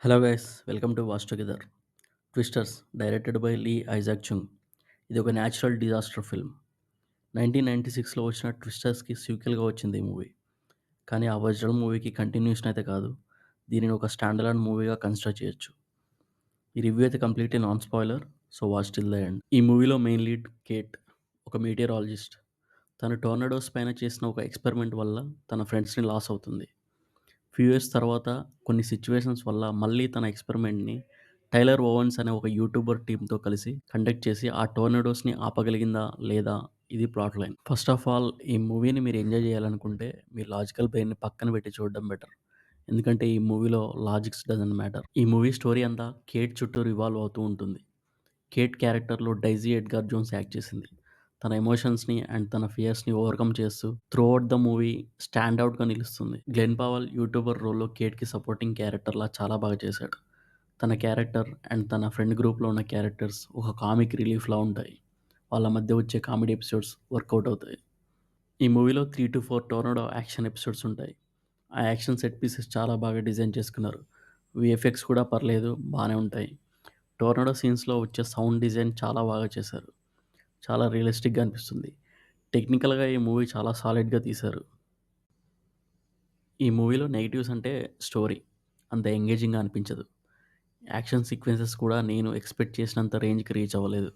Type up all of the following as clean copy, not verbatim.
Hello guys, welcome to watch together. Twisters directed by Lee Isaac Chung. ఇది ఒక natural disaster film. 1996లో వచ్చిన ట్విస్టర్స్కి సీక్వెల్గా వచ్చింది ఈ మూవీ. కానీ ఆ ఒరిజినల్ మూవీకి కంటిన్యూషన్ అయితే కాదు. దీనిని ఒక స్టాండర్డ్ మూవీగా కన్సిడర్ చేయొచ్చు. ఈ రివ్యూ అయితే completely non spoiler, so watch till the end. ఈ మూవీలో మెయిన్ లీడ్ కేట్, ఒక మీటియరాలజిస్ట్. తను టోర్నడోస్ పైన చేసిన ఒక ఎక్స్పెరిమెంట్ వల్ల తన ఫ్రెండ్స్ని లాస్ అవుతుంది. ఫ్యూ ఇయర్స్ తర్వాత కొన్ని సిచ్యువేషన్స్ వల్ల మళ్ళీ తన ఎక్స్పెరిమెంట్‌ని టైలర్ ఓవెన్స్ అనే ఒక యూట్యూబర్ టీమ్‌తో కలిసి కండక్ట్ చేసి ఆ టోర్నడోస్‌ని ఆపగలిగిందా లేదా, ఇది plot line. First of all ఈ మూవీని మీరు ఎంజాయ్ చేయాలనుకుంటే మీ లాజికల్ బ్రెయిన్‌ని పక్కన పెట్టి చూడడం బెటర్. ఎందుకంటే ఈ మూవీలో లాజిక్స్ డజంట్ మ్యాటర్. ఈ మూవీ స్టోరీ అంతా కేట్ చుట్టూ రివాల్వ్ అవుతూ ఉంటుంది. కేట్ క్యారెక్టర్‌లో డైజీ ఎడ్గార్ జోన్స్ యాక్ట్ చేసింది. తన ఎమోషన్స్‌ని అండ్ తన ఫియర్స్‌ని ఓవర్‌కమ్ చేస్తూ త్రూఔట్ ద మూవీ స్టాండ్ ఔట్‌గా నిలుస్తుంది. గ్లెన్ పవెల్ యూట్యూబర్ రోల్‌లో కేట్‌కి సపోర్టింగ్ క్యారెక్టర్‌లా చాలా బాగా చేశాడు. తన క్యారెక్టర్ అండ్ తన ఫ్రెండ్ గ్రూప్‌లో ఉన్న క్యారెక్టర్స్ ఒక కామిక్ రిలీఫ్‌లా ఉంటాయి. వాళ్ళ మధ్య వచ్చే కామెడీ ఎపిసోడ్స్ వర్కౌట్ అవుతాయి. ఈ మూవీలో 3-4 టోర్నడో యాక్షన్ ఎపిసోడ్స్ ఉంటాయి. ఆ యాక్షన్ సెట్ పీసెస్ చాలా బాగా డిజైన్ చేసుకున్నారు. వీఎఫ్ఎక్స్ కూడా పర్లేదు, బానే ఉంటాయి. టోర్నడో సీన్స్‌లో వచ్చే సౌండ్ డిజైన్ చాలా బాగా చేశారు. చాలా రియలిస్టిక్‌గా అనిపిస్తుంది. టెక్నికల్‌గా ఈ మూవీ చాలా సాలిడ్‌గా తీశారు. ఈ మూవీలో నెగెటివ్స్ అంటే స్టోరీ అంత ఎంగేజింగ్‌గా అనిపించదు. యాక్షన్ సీక్వెన్సెస్ కూడా నేను ఎక్స్‌పెక్ట్ చేసినంత రేంజ్‌కి రీచ్ అవ్వలేదు.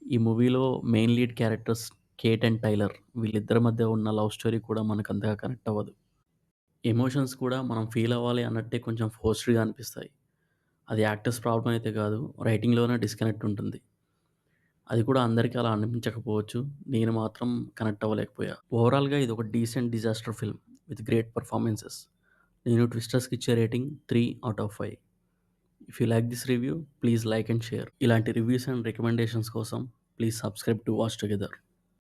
ఈ మూవీలో main lead characters Kate and Tyler, వీళ్ళిద్దరి మధ్య ఉన్న లవ్ స్టోరీ కూడా మనకు అంతగా కనెక్ట్ అవ్వదు. ఎమోషన్స్ కూడా మనం ఫీల్ అవ్వాలి అన్నట్టే కొంచెం ఫోర్స్డ్‌గా అనిపిస్తాయి. అది యాక్టర్స్ ప్రాబ్లమ్ అయితే కాదు, రైటింగ్‌లోనే డిస్కనెక్ట్ ఉంటుంది. అది కూడా అందరికీ అలా అనిపించకపోవచ్చు. నేను మాత్రం కనెక్ట్ అవ్వలేకపోయా. ఓవరాల్‌గా ఇది ఒక decent disaster film with great performances. నేను ట్విస్టర్స్‌కి ఇచ్చే rating 3/5. If you like this review, please like and share. ఇలాంటి రివ్యూస్ అండ్ రికమెండేషన్స్ కోసం please subscribe to watch together.